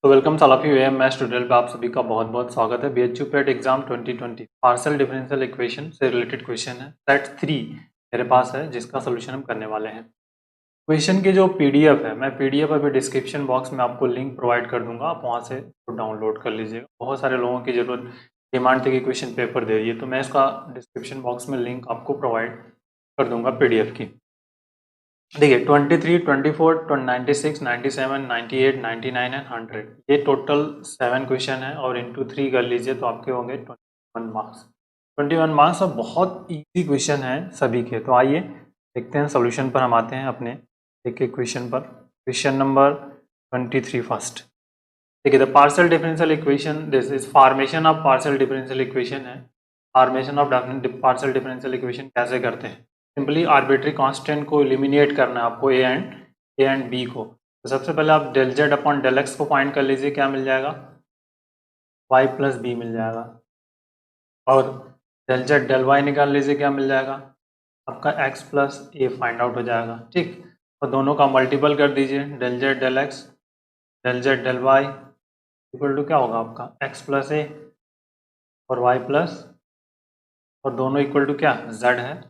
तो welcome all of you M maths tutorial पे आप सभी का बहुत बहुत स्वागत है। BHU PET exam 2020 partial differential equation से रिलेटेड क्वेश्चन है। सेट 3 मेरे पास है जिसका सोल्यूशन हम करने वाले हैं। क्वेश्चन की जो पीडीएफ है, मैं पीडीएफ अभी डिस्क्रिप्शन बॉक्स में आपको लिंक प्रोवाइड कर दूंगा, आप वहाँ से डाउनलोड कर लीजिएगा। बहुत सारे लोगों की जरूरत डिमांड थी कि क्वेश्चन पेपर दे रही है, तो मैं इसका डिस्क्रिप्शन बॉक्स में लिंक आपको प्रोवाइड कर दूंगा पीडीएफ की। देखिए 23, 24, 96, 97, 98, 99 एंड 100 ये टोटल 7 क्वेश्चन है और इंटू 3 कर लीजिए तो आपके होंगे 21 मार्क्स। 21 मार्क्स और बहुत इजी क्वेश्चन है सभी के। तो आइए देखते हैं सोल्यूशन पर। हम आते हैं अपने एक एक क्वेश्चन पर। Question number 23 first. देखिए the partial differential equation, this is formation of partial differential equation है। Formation of partial differential equation कैसे करते हैं? सिंपली आर्बिट्री कांस्टेंट को एलिमिनेट करना है आपको, ए एंड बी को। तो सबसे पहले आप del Z upon del X को फाइंड कर लीजिए, क्या मिल जाएगा? वाई प्लस बी मिल जाएगा। और डेल जेड डेल वाई निकाल लीजिए, क्या मिल जाएगा? आपका X plus A find out हो जाएगा। ठीक, और दोनों का मल्टीपल कर दीजिए, del Z del x del Z del Y equal to क्या होगा आपका? एक्स प्लस ए और वाई प्लस, और दोनों इक्वल टू क्या? जेड है।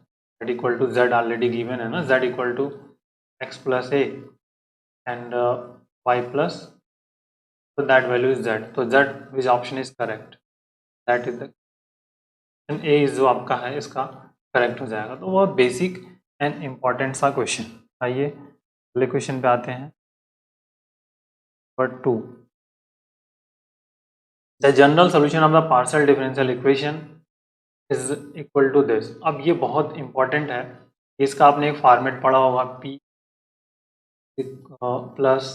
Z equal to Z already given है ना, Z equal to X plus A and Y plus, so that value is z, तो z which option is correct, that is the a is जो आपका है इसका correct हो जाएगा। तो बहुत बेसिक एंड इम्पॉर्टेंट सा क्वेश्चन। आइए अगले क्वेश्चन पे आते हैं। Number 2, the general solution of the partial differential equation is equal to this. अब ये बहुत इंपॉर्टेंट है, इसका आपने एक फॉर्मेट पढ़ा होगा, p plus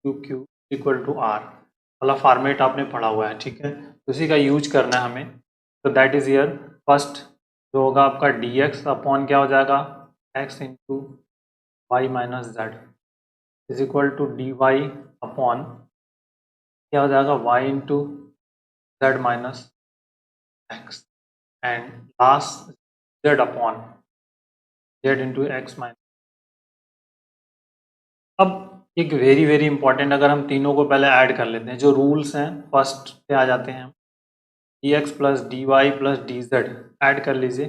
Q Q equal to R वाला फॉर्मेट आपने पढ़ा हुआ है। ठीक है, उसी का यूज करना है हमें। तो दैट इज ईयर फर्स्ट जो होगा आपका डी एक्स अपॉन क्या हो जाएगा? X into Y minus Z is equal to D Y upon क्या हो जाएगा? Y into Z minus X and last Z upon Z into X minus. अब एक वेरी वेरी इंपॉर्टेंट, अगर हम तीनों को पहले ऐड कर लेते हैं, जो रूल्स हैं फर्स्ट पे आ जाते हैं। D X plus D Y plus D Z add कर लीजिए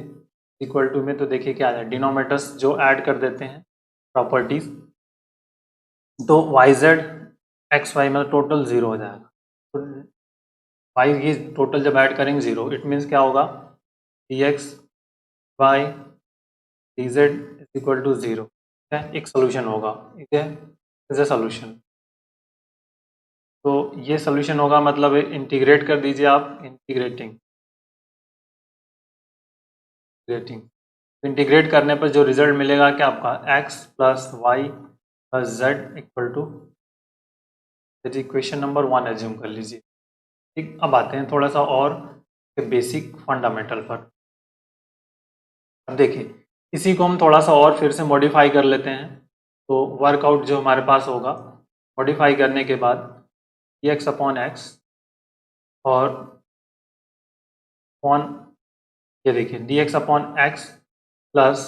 इक्वल टू में, तो देखिए क्या आ जाए, डिनोमेटर्स जो ऐड कर देते हैं प्रॉपर्टीज, तो वाई जेड एक्स वाई मतलब टोटल जीरो हो जाएगा। तो वाई की टोटल जब ऐड करेंगे जीरो, इट मीन्स क्या होगा? D X Y D Z is equal to zero. ठीक है, एक सोल्यूशन होगा। ठीक है, इज ए सोल्यूशन। तो ये सोल्यूशन होगा, मतलब इंटीग्रेट कर दीजिए आप, इंटीग्रेटिंग इंटीग्रेट करने पर जो रिजल्ट मिलेगा क्या आपका? x plus Y plus Z equal to, equation number 1 assume कर लीजिए। ठीक, अब आते हैं थोड़ा सा और बेसिक फंडामेंटल पर। अब देखिए इसी को हम थोड़ा सा और फिर से मॉडिफाई कर लेते हैं। तो वर्कआउट जो हमारे पास होगा, मॉडिफाई करने के बाद एक्स अपॉन एक्स और अपॉन, ये देखिए D X upon x plus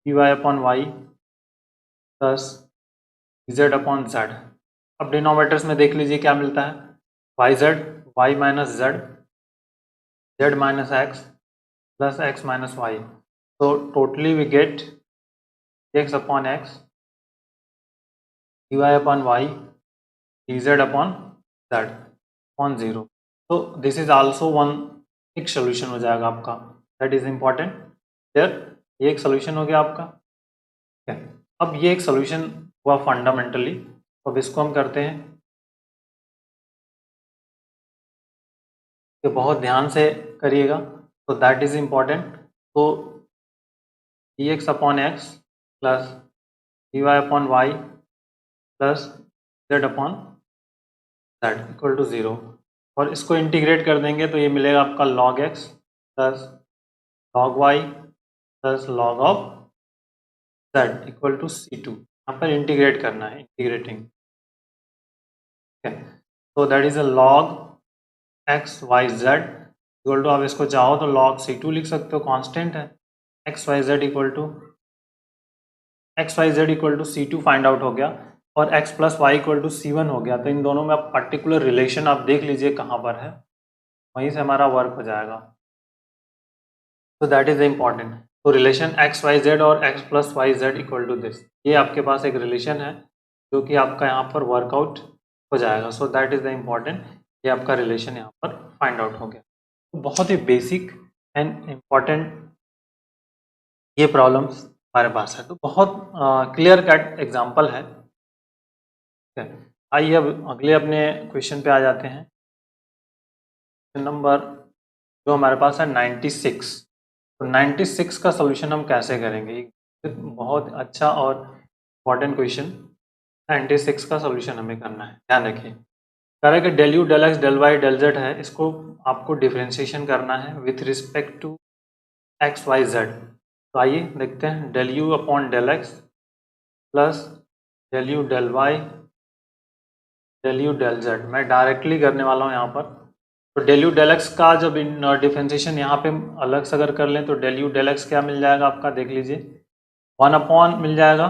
D Y upon Y plus Z upon Z. अब डिनोमिनेटर्स में देख लीजिए क्या मिलता है? Y Z Y minus Z Z minus X plus X minus Y. तो totally we get X upon X D Y upon Y D Z upon Z upon zero. तो this is also one, एक solution हो जाएगा आपका, that is important. फिर ये एक solution हो गया आपका। ठीक है, अब ये एक सोल्यूशन हुआ फंडामेंटली। अब इसको हम करते हैं, तो बहुत ध्यान से करिएगा, तो दैट इज इम्पॉर्टेंट। तो D X upon x plus D Y upon Y plus Z upon Z equal to zero, और इसको इंटीग्रेट कर देंगे तो ये मिलेगा आपका log x plus log y plus log of z equal to C2। यहाँ पर इंटीग्रेट करना है, इंटीग्रेटिंग। ठीक है, तो that is a log x y z equal to, आप इसको चाहो तो log C2 लिख सकते हो, कांस्टेंट है। x y z equal to C2 find out हो गया। और x plus Y equal to C1 हो गया, तो इन दोनों में आप पर्टिकुलर रिलेशन आप देख लीजिए कहाँ पर है, वहीं से हमारा वर्क हो जाएगा। तो दैट इज इम्पॉर्टेंट। तो रिलेशन एक्स वाई जेड और X plus Y Z equal to this, ये आपके पास एक रिलेशन है जो कि आपका यहाँ पर वर्कआउट हो जाएगा। So that is the important, ये आपका रिलेशन यहाँ पर फाइंड आउट हो गया। तो बहुत ही बेसिक एंड इम्पॉर्टेंट ये प्रॉब्लम्स हमारे पास है, तो बहुत क्लियर कट एग्जाम्पल है। आइए अब अगले अपने क्वेश्चन पे आ जाते हैं। क्वेश्चन नंबर जो हमारे पास है 96। तो 96 का सोल्यूशन हम कैसे करेंगे, बहुत अच्छा और इम्पॉर्टेंट क्वेश्चन। 96 का सोल्यूशन हमें करना है, ध्यान रखिए। कह रहा है कि del you del x del Y del Z है, इसको आपको डिफ्रेंशिएशन करना है with respect to X Y Z. तो आइए देखते हैं, del you upon del x plus del you del Y del you del Z, मैं डायरेक्टली करने वाला हूँ यहाँ पर। तो डेल यू डेल एक्स का जब डिफ्रेंशिएशन यहाँ पे अलग से अगर कर लें तो डेल यू डेल एक्स क्या मिल जाएगा आपका, देख लीजिए 1 अपॉन मिल जाएगा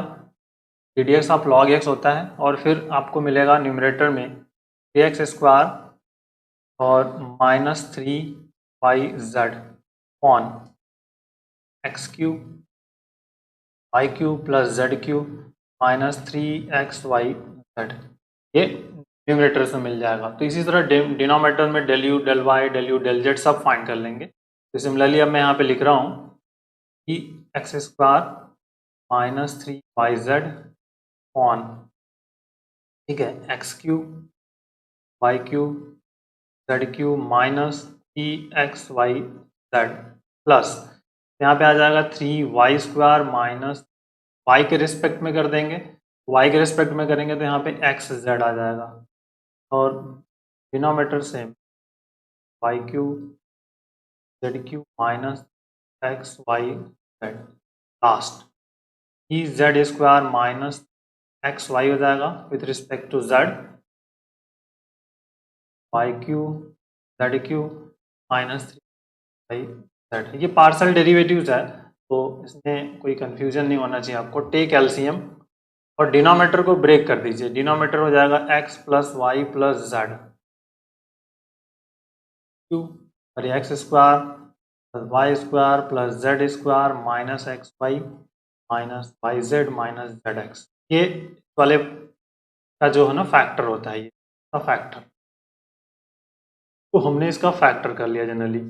D D x of log x होता है, और फिर आपको मिलेगा न्यूमरेटर में डी एक्स स्क्वायर और -3y/z upon X cube Y cube plus Z cube -3xyz, ये न्यूमरेटर से मिल जाएगा। तो इसी तरह डिनोमिनेटर में del you del Y del you del z सब फाइंड कर लेंगे। तो सिमिलरली अब मैं यहाँ पे लिख रहा हूँ कि एक्स स्क्वायर -3yz अपॉन, ठीक है, x cube Y cube z cube -3xyz plus यहाँ पे आ जाएगा 3y² माइनस y के रिस्पेक्ट में कर देंगे, y के रिस्पेक्ट में करेंगे तो यहाँ पे xz आ जाएगा, और denominator same y cube z cube -xyz last e z square minus x y हो जाएगा with respect to z, y cube z cube -3yz। ये पार्शियल डेरिवेटिव्स है, तो इसमें कोई कंफ्यूजन नहीं होना चाहिए आपको। टेक एलसीएम और डिनोमिनेटर को ब्रेक कर दीजिए, डिनोमिनेटर हो जाएगा x plus Y plus Z cube और X square plus Y square plus Z square minus x Y minus Y Z minus Z X, ये वाले का जो है ना फैक्टर होता है, ये का फैक्टर। तो हमने इसका फैक्टर कर लिया जनरली,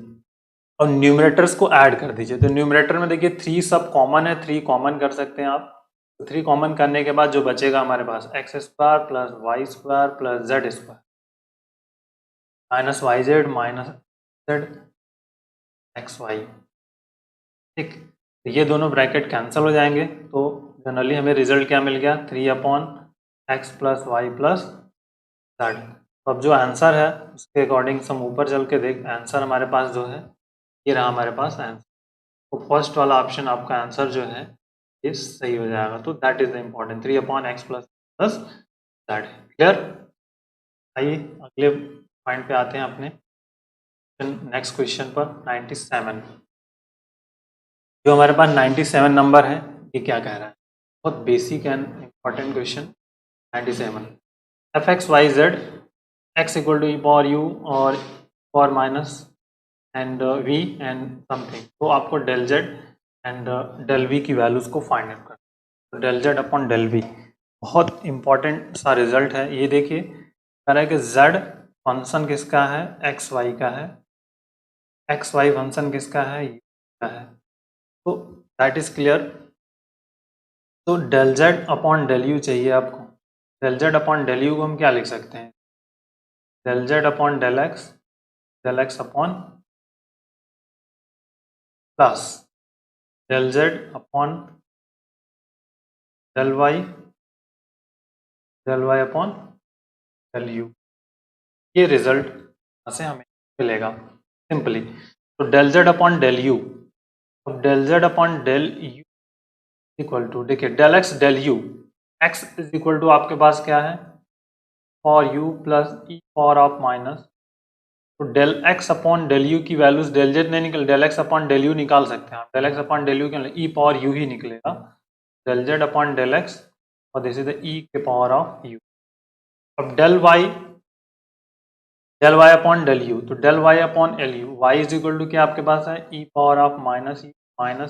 और न्यूमरेटर्स को ऐड कर दीजिए। तो न्यूमरेटर में देखिए 3 सब कॉमन है, 3 कॉमन कर सकते हैं आप। तो 3 कॉमन करने के बाद जो बचेगा हमारे पास X square plus Y square plus Z square minus Y Z minus Z X Y, ठीक। तो ये दोनों ब्रैकेट कैंसिल हो जाएंगे, तो जनरली हमें रिजल्ट क्या मिल गया, 3 upon x plus Y plus z. तो अब जो आंसर है उसके अकॉर्डिंग हम ऊपर चल के देख, आंसर हमारे पास जो है ये रहा हमारे पास आंसर। तो फर्स्ट वाला ऑप्शन आपका आंसर जो है ये सही हो जाएगा। तो that is the important 3 upon x plus plus Z. Clear. आइए अगले पॉइंट पे आते हैं अपने नेक्स्ट क्वेश्चन पर 97। जो हमारे पास 97 नंबर है, ये क्या कह रहा है, बहुत basic and important question. 97 F x Y Z X equal to E power U और power minus and V and something. तो आपको del Z and del we की वैल्यूज़ को फाइंड आउट करना। तो del Z upon del V बहुत important सा result है। ये देखिए कह रहा है कि जेड फंक्शन किसका है, एक्स वाई का है, एक्स वाई फंक्शन किसका है, यू का है। तो दैट इज क्लियर। तो del Z upon del U चाहिए आपको। Del Z upon del U को हम क्या लिख सकते हैं, del Z upon del x upon plus del Z upon del Y upon del U. ये रिजल्ट से हमें मिलेगा सिंपली। तो del Z upon del you, अब del Z upon del U equal to, देखिए del x del U, X is equal to आपके पास क्या है, for U plus E power of minus. तो del x upon del you की values del Z नहीं निकल, del x upon del U निकाल सकते हैं आप। Del x upon del U के ई पावर यू ही निकलेगा। Del Z upon del x और दिस इज द ई के पावर ऑफ यू। अब del Y upon del you, तो del Y upon L U, Y is equal to क्या आपके पास है ई पावर ऑफ माइनस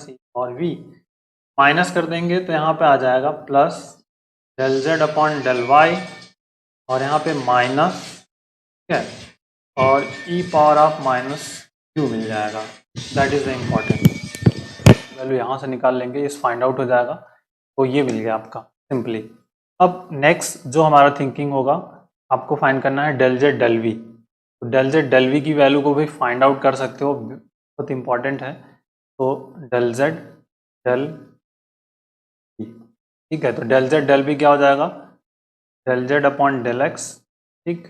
ई और वी, माइनस कर देंगे तो यहाँ पे आ जाएगा plus del Z upon del y और यहाँ पे माइनस, ठीक है, और e power of minus u मिल जाएगा। That is the important value यहाँ से निकाल लेंगे, इस फाइंड आउट हो जाएगा, तो ये मिल गया आपका सिंपली। अब नेक्स्ट जो हमारा थिंकिंग होगा, आपको फाइंड करना है डेल जेड डेल वी। तो डेल जेड डेल वी की वैल्यू को भी फाइंड आउट कर सकते हो, बहुत इंपॉर्टेंट है। तो डेल जेड डेल वी, ठीक है, तो डेल जेड डेल वी क्या हो जाएगा, del Z upon del x, ठीक,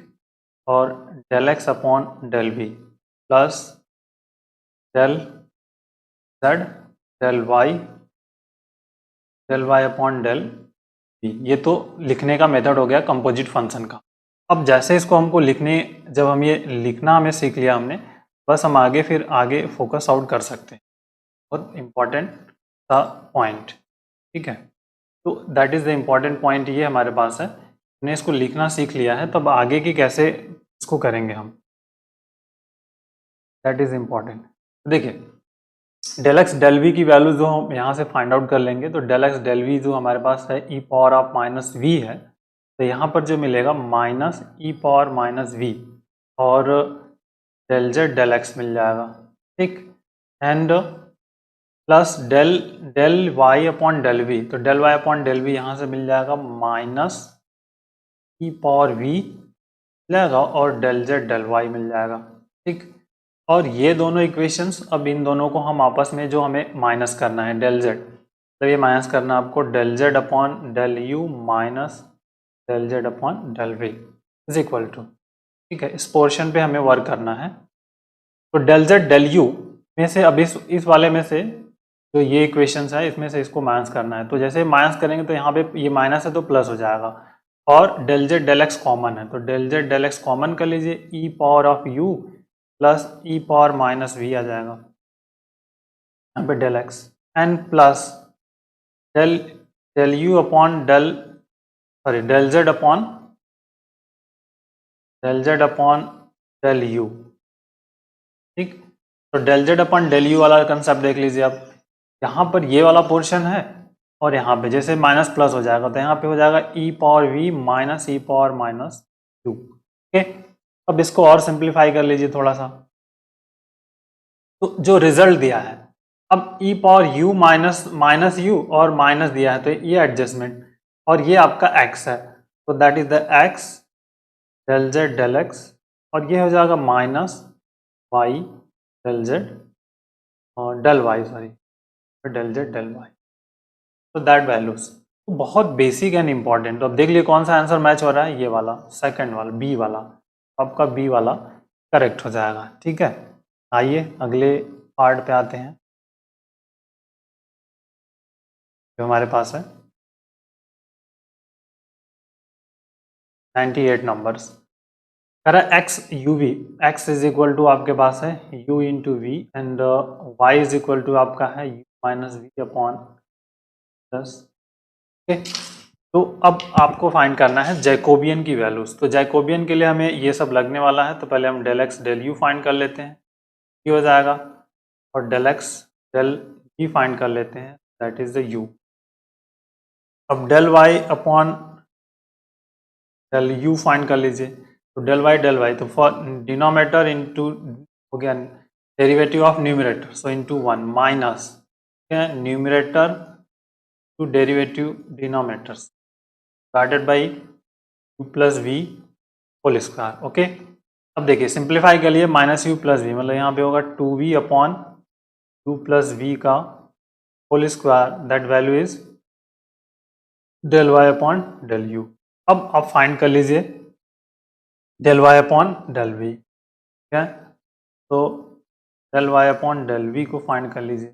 और del x upon del v plus del Z del Y upon del v. ये तो लिखने का मेथड हो गया कंपोजिट फंक्शन का। अब जैसे इसको हमको लिखने, जब हम ये लिखना हमें सीख लिया हमने, बस हम फिर आगे फोकस आउट कर सकते हैं। बहुत इम्पॉर्टेंट सा पॉइंट, ठीक है, तो that is the important point, ये हमारे पास है। हमने इसको लिखना सीख लिया है, तब आगे की कैसे इसको करेंगे हम, दैट इज़ इम्पॉर्टेंट। देखिए डेल एक्स डेल वी की वैल्यू जो हम यहाँ से फाइंड आउट कर लेंगे, तो डेल एक्स डेल वी जो हमारे पास है E power of minus V है, तो यहाँ पर जो मिलेगा माइनस ई पावर माइनस वी और डेल जेड डेल एक्स मिल जाएगा, ठीक, and plus del Y upon del V, तो del Y upon del V यहाँ से मिल जाएगा माइनस ई पावर वी मिल जाएगा और डेल जेड डेल वाई मिल जाएगा, ठीक। और ये दोनों इक्वेशंस, अब इन दोनों को हम आपस में जो हमें माइनस करना है डेल जेड, तो ये माइनस करना है आपको del Z upon del u minus del Z upon del v is equal to, ठीक है, इस पोर्शन पे हमें वर्क करना है। तो डेल जेड डेल यू में से अब इस वाले में से जो ये इक्वेशंस है इसमें से इसको माइनस करना है, तो जैसे माइनस करेंगे तो यहाँ पे ये माइनस है तो प्लस हो जाएगा, और del Z del x common है, तो del Z del x common कर लीजिए, e power of u plus E power minus v आ जाएगा यहाँ पे del x, and plus del del you upon del Z upon del u, ठीक। तो del Z upon del u वाला concept देख लीजिए आप, यहाँ पर ये वाला पोर्शन है और यहाँ पे जैसे माइनस प्लस हो जाएगा, तो यहाँ पे हो जाएगा ई पावर वी माइनस ई पावर माइनस यू, ओके। अब इसको और सिंप्लीफाई कर लीजिए थोड़ा सा, तो जो रिजल्ट दिया है, अब ई पावर यू माइनस यू और माइनस दिया है, तो ये एडजस्टमेंट, और ये आपका एक्स है, तो that is the x del Z del x, और ये हो जाएगा माइनस वाई डेल जेड और del y, sorry del Z del y, तो दैट वैल्यूज, तो बहुत बेसिक एंड इंपॉर्टेंट। तो अब देख लिए कौन सा आंसर मैच हो रहा है, ये वाला सेकंड वाला बी वाला, आपका बी वाला करेक्ट हो जाएगा, ठीक है। आइए अगले पार्ट पे आते हैं जो हमारे पास है 98 नंबर्स। कह रहा है x u v, x is equal to आपके पास है u into v and y is equal to आपका है u minus v upon plus, okay. तो अब आपको फाइंड करना है जैकोबियन की वैल्यूज, तो जैकोबियन के लिए हमें ये सब लगने वाला है, तो पहले हम del x del u find कर लेते हैं, ये हो जाएगा, और del x del v find कर लेते हैं, दैट इज द यू। अब del Y upon del u find कर लीजिए, तो डेल वाई, तो फॉर डिनोमिनेटर इनटू हो गया derivative of numerator, so into 1 minus numerator to derivative denominators divided by u plus v whole square, okay. अब देखिए simplify के लिए माइनस यू प्लस वी, मतलब यहाँ पे होगा 2v upon u plus v का whole square, that value is del Y upon del you. अब आप फाइंड कर लीजिए del Y upon del v, ठीक है, तो del Y upon del v को फाइंड कर लीजिए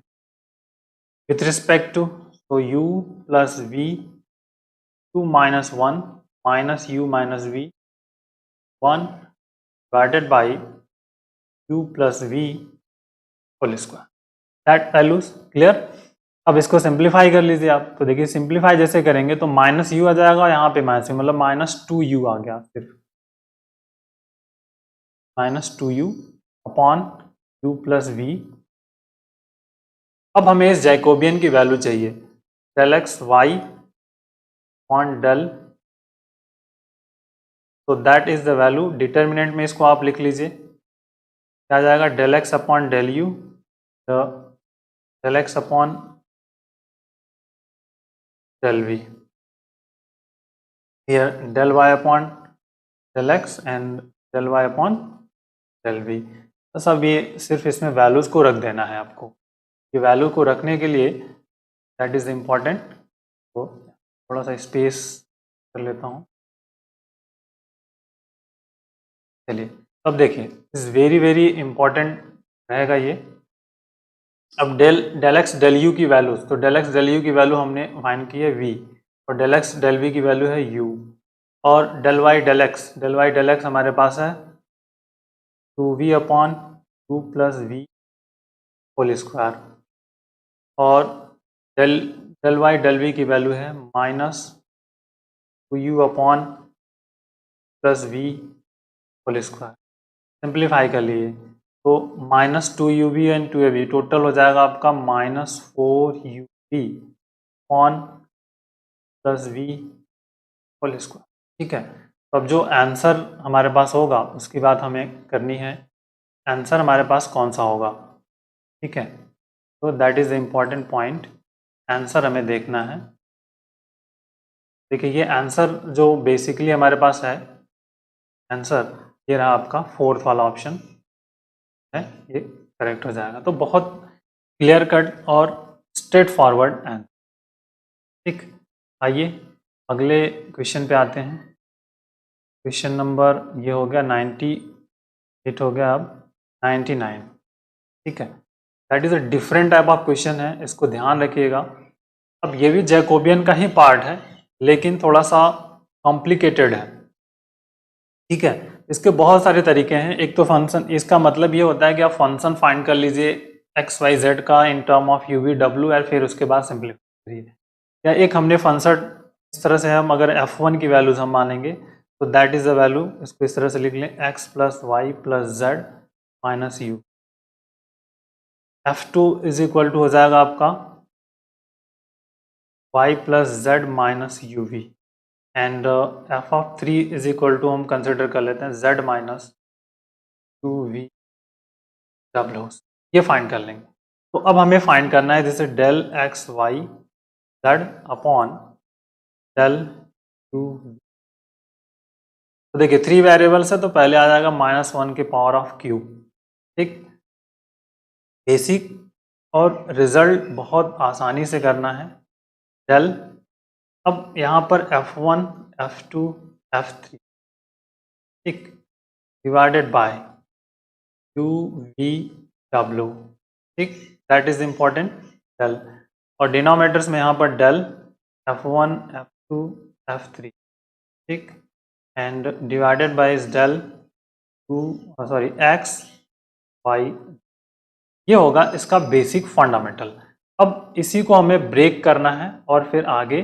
विथ रिस्पेक्ट टू, तो u plus v 2 minus 1 minus u minus v 1 divided by u plus v whole square, that values clear. अब इसको simplify कर लीजिए आप, तो देखिए सिंप्लीफाई जैसे करेंगे तो माइनस यू आ जाएगा और यहाँ पे माइनस यू, मतलब -2u आ गया, सिर्फ -2u upon u plus we. अब हमें इस जैकोबियन की वैल्यू चाहिए, del x y upon del, तो that is the value. Determinant में इसको आप लिख लीजिए, क्या आ जाएगा, del x upon del you, del x upon del v, here del y upon del x and del y upon del v। बस अब ये सिर्फ इसमें वैल्यूज को रख देना है आपको, ये वैल्यू को रखने के लिए दैट इज इम्पॉर्टेंट, तो थोड़ा सा स्पेस कर लेता हूँ। चलिए अब देखिए, इज वेरी वेरी इंपॉर्टेंट रहेगा ये। अब डेल एक्स डेल यू की वैल्यूज, तो डेल एक्स डेल यू की वैल्यू हमने फाइंड की है v, और डेल एक्स डेल वी की वैल्यू है u, और डेल वाई डेल एक्स हमारे पास है 2v upon 2 plus v whole square, और डेल वाई डेल वी की वैल्यू है -2u upon plus v whole square. Simplify कर लिए तो -2uv एंड 2av टोटल हो जाएगा आपका -4uv upon plus v whole square. ठीक है, तो अब जो आंसर हमारे पास होगा उसकी बात हमें करनी है, आंसर हमारे पास कौन सा होगा। ठीक है, तो that is the important point, answer हमें देखना है। देखिए ये आंसर जो बेसिकली हमारे पास है, आंसर ये रहा आपका फोर्थ वाला ऑप्शन है, ये करेक्ट हो जाएगा। तो बहुत क्लियर कट और स्ट्रेट फॉरवर्ड आंसर। ठीक, आइए अगले क्वेश्चन पे आते हैं। क्वेश्चन नंबर ये हो गया 98, हो गया अब 99। ठीक है, that is a different type of question है, इसको ध्यान रखिएगा। अब ये भी जैकोबियन का ही पार्ट है लेकिन थोड़ा सा कॉम्प्लिकेटेड है। ठीक है, इसके बहुत सारे तरीके हैं। एक तो फंक्शन, इसका मतलब ये होता है कि आप फंक्शन फाइंड कर लीजिए एक्स वाई जेड का in term of you V W, और फिर उसके बाद सिंप्लीफाई करिए। या एक हमने फंक्शन इस तरह से, हम अगर f1 की वैल्यूज हम मानेंगे तो दैट इज द वैल्यू, इसको इस तरह से लिख लें, x plus Y plus z minus u. f2 is equal to हो जाएगा आपका y plus z minus u v, and f3 is equal to हम कंसिडर कर लेते हैं z माइनस 2v डब्ल्यू, ये फाइंड कर लेंगे। तो अब हमें फाइंड करना है जैसे del x Y z upon del 2। तो देखिए 3 वेरिएबल्स है तो पहले आ जाएगा -1 के पावर ऑफ क्यूब। ठीक, बेसिक और रिजल्ट बहुत आसानी से करना है। डेल, अब यहाँ पर f1 f2 f3, ठीक, divided by u v w, ठीक, दैट इज इम्पॉर्टेंट, डेल, और डिनोमिनेटर्स में यहाँ पर डेल f1 f2 f3, ठीक, and divided by is del 2 sorry x y, ये होगा इसका बेसिक फंडामेंटल। अब इसी को हमें ब्रेक करना है और फिर आगे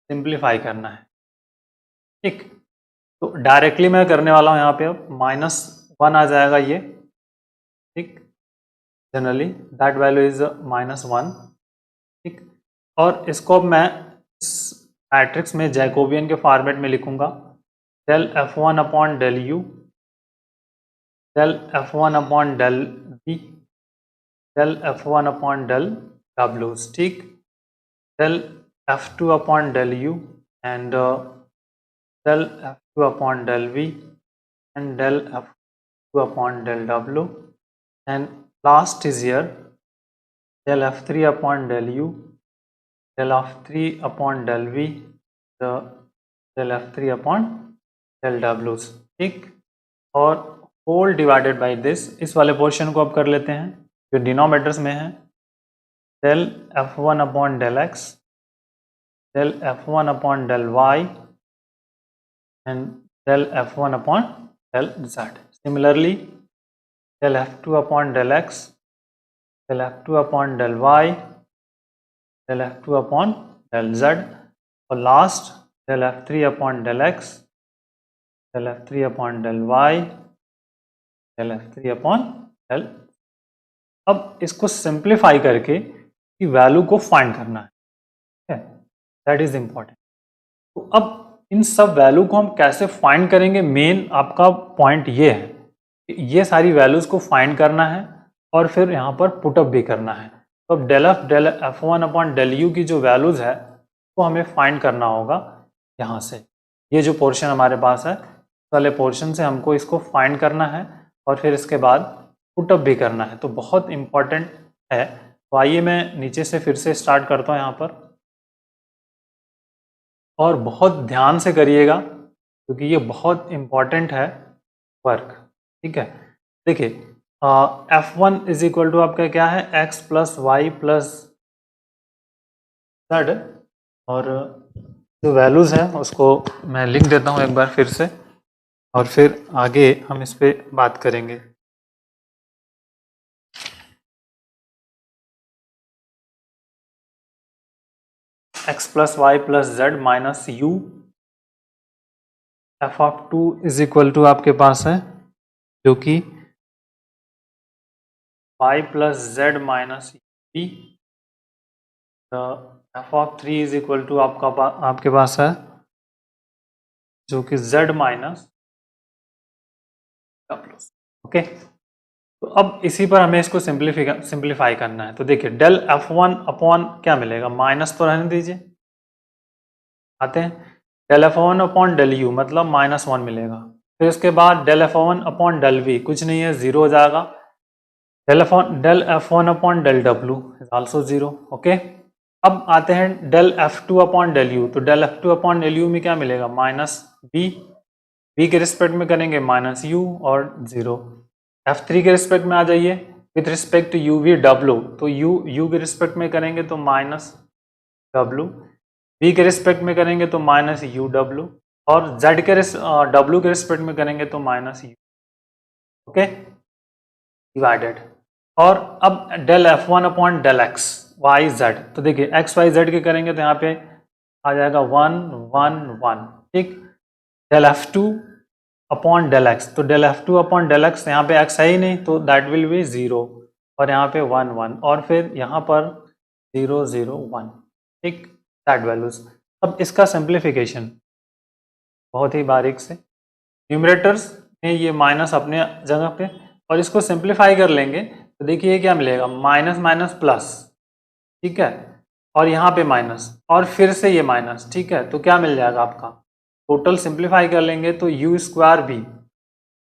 सिंप्लीफाई करना है। ठीक, तो डायरेक्टली मैं करने वाला हूँ यहाँ पे, अब -1 आ जाएगा ये। ठीक, जनरली दैट वैल्यू इज -1। ठीक, और इसको अब मैं इस मैट्रिक्स में जैकोबियन के फॉर्मेट में लिखूंगा, del f1 upon del you, del f1 upon del v, del f1 upon del w, ठीक, del f2 upon del u and del f2 upon del v and del f2 upon del w, and last is here del f3 upon del u, del f3 upon del v, del f3 upon del w। ठीक, और whole divided by this, इस वाले portion को अब कर लेते हैं जो डिनोमिनेटर्स में है, del f1 upon del x, del f1 upon del y and del f1 upon del z। Similarly del f2 upon del x, del f2 upon del y, del F2 upon del Z, और last del F3 upon del X, del F3 upon del Y, del F3 upon del. अब इसको simplify करके कि value को find करना है, that is important. तो अब इन सब वैल्यू को हम कैसे फाइंड करेंगे, मेन आपका पॉइंट ये है कि ये सारी वैल्यूज को फाइंड करना है और फिर यहाँ पर पुटअप भी करना है। तो अब del F1 upon del you की जो वैल्यूज है वो हमें फाइंड करना होगा यहाँ से। ये जो पोर्शन हमारे पास है वाले पोर्शन से हमको इसको फाइंड करना है और फिर इसके बाद पुटअप भी करना है, तो बहुत इंपॉर्टेंट है। तो आइए मैं नीचे से फिर से स्टार्ट करता हूँ यहाँ पर, और बहुत ध्यान से करिएगा क्योंकि ये बहुत इम्पॉर्टेंट है वर्क, ठीक है। देखिए F1 इज इक्वल टू आपका क्या है, x plus Y plus z, और जो वैल्यूज़ हैं उसको मैं लिख देता हूँ एक बार फिर से और फिर आगे हम इस पर बात करेंगे। x plus Y plus z minus u, f of 2 is equal to आपके पास है जो कि y plus z minus b, f of 3 is equal to आपके पास है जो कि z माइनस प्लस। ओके, तो अब इसी पर हमें इसको सिंप्लीफाई करना है। तो देखिए डेल F1 अपॉन क्या मिलेगा, माइनस तो रहने दीजिए, आते हैं del F1 upon del you मतलब -1 मिलेगा। फिर उसके बाद del F1 upon del we कुछ नहीं है, 0 हो जाएगा। Del F1 upon del W is also 0। Okay, अब आते हैं del F2 upon del you, तो del F2 upon del u में क्या मिलेगा, -b, b के रिस्पेक्ट में करेंगे -u और 0। F3 के रिस्पेक्ट में आ जाइए, with respect to u v w, तो u के रिस्पेक्ट में करेंगे तो -w, v के रिस्पेक्ट में करेंगे तो -uw, और z के w के रिस्पेक्ट में करेंगे तो -u। Okay, divided. और अब del F1 upon del x y z, तो देखिए x y z के करेंगे तो यहाँ पे आ जाएगा 1 1 1, ठीक। Del F2 upon del x, तो del F2 upon del x, यहाँ पे x है ही नहीं तो दैट विल बी 0, और यहाँ पे 1 1, और फिर यहाँ पर 0 0 1, ठीक, दैट वैल्यूज। अब इसका सिंप्लीफिकेशन बहुत ही बारीक से, न्यूमरेटर्स में ये माइनस अपने जगह पे, और इसको सिंप्लीफाई कर लेंगे तो देखिए क्या मिलेगा, माइनस माइनस प्लस, ठीक है, और यहाँ पे माइनस और फिर से ये माइनस, ठीक है। तो क्या मिल जाएगा आपका, टोटल सिंप्लीफाई कर लेंगे तो यू स्क्वायर भी,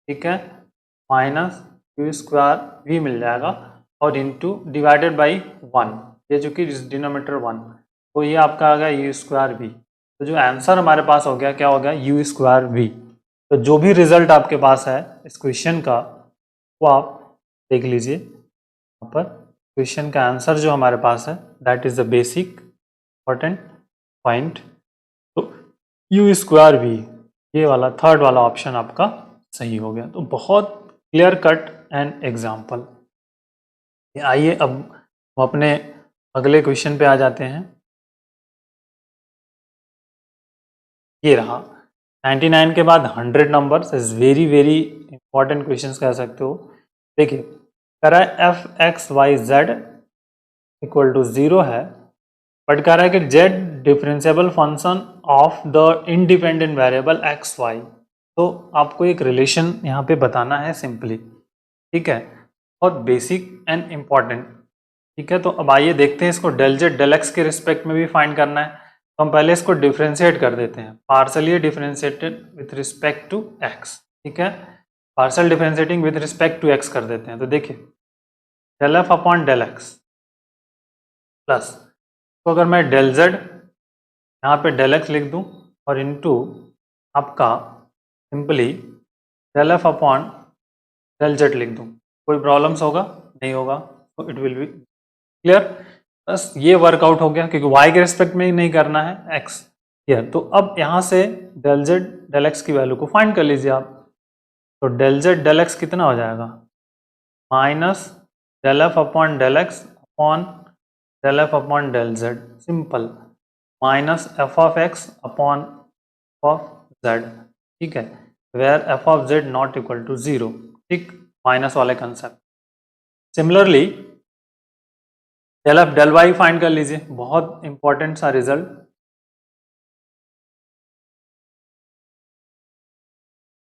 ठीक है, माइनस यू स्क्वायर भी मिल जाएगा, और इंटू डिवाइडेड बाई 1, ये जो कि डिनोमीटर 1, तो ये आपका आ गया यू स्क्वायर भी। तो जो आंसर हमारे पास हो गया क्या हो गया, यू स्क्वायर भी। तो जो भी रिजल्ट आपके पास है इस क्वेश्चन का वो आप देख लीजिए यहाँ पर। क्वेश्चन का आंसर जो हमारे पास है that is the basic important point, तो यू स्क्वायर भी, ये वाला थर्ड वाला ऑप्शन आपका सही हो गया। तो बहुत क्लियर कट एंड एग्जाम्पल। आइए अब हम अपने अगले क्वेश्चन पे आ जाते हैं। ये रहा 99 के बाद 100 numbers is very very important questions कह सकते हो। देखिए कह रहा है f x Y Z equal to 0 है, बट कह रहा है कि z differentiable function of the independent variable x y. तो आपको एक रिलेशन यहाँ पे बताना है सिंपली, ठीक है, बहुत बेसिक एंड इम्पॉर्टेंट, ठीक है। तो अब आइए देखते हैं इसको डेल जेड डेल एक्स के रिस्पेक्ट में भी फाइंड करना है। तो हम पहले इसको डिफ्रेंशिएट कर देते हैं, partially differentiated with respect to x, ठीक है, partial differentiating with respect to x कर देते हैं। तो देखिए del f upon del x plus, तो अगर मैं डेल जेड यहाँ पे डेल एक्स लिख दूँ और इनटू आपका simply del f upon del z लिख दूँ, कोई प्रॉब्लम्स होगा नहीं होगा, तो इट विल बी क्लियर। बस ये वर्कआउट हो गया क्योंकि y के रिस्पेक्ट में ही नहीं करना है x हियर। तो अब यहाँ से डेल जेड डेल एक्स की वैल्यू को फाइंड कर लीजिए आप। तो डेल जेड डेल एक्स कितना हो जाएगा, minus del f upon del x upon del f upon del z, simple, minus f of x upon f of z, ठीक है, where f of z not equal to 0, ठीक, minus वाले concept. Similarly del f del y find कर लीजिए, बहुत important सा result.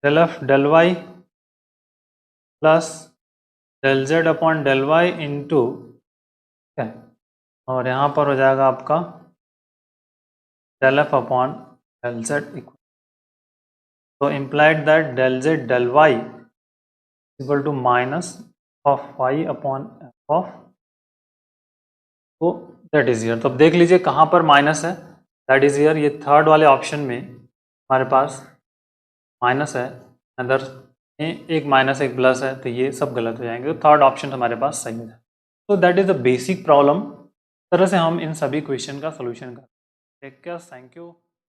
Del f del y plus del Z upon del y into, ठीक है, और यहाँ पर हो जाएगा आपका del f upon del z equal, तो implied that del Z del Y equal to minus of y upon f of, तो दैट इज हियर। तो अब देख लीजिए कहाँ पर माइनस है, दैट इज हियर, ये थर्ड वाले ऑप्शन में हमारे पास माइनस है, अदर एक माइनस एक प्लस है, तो ये सब गलत हो जाएंगे, तो थर्ड ऑप्शन हमारे पास सही है। तो that is the basic problem, तरह से हम इन सभी क्वेश्चन का सोल्यूशन करें। Take care, thank you.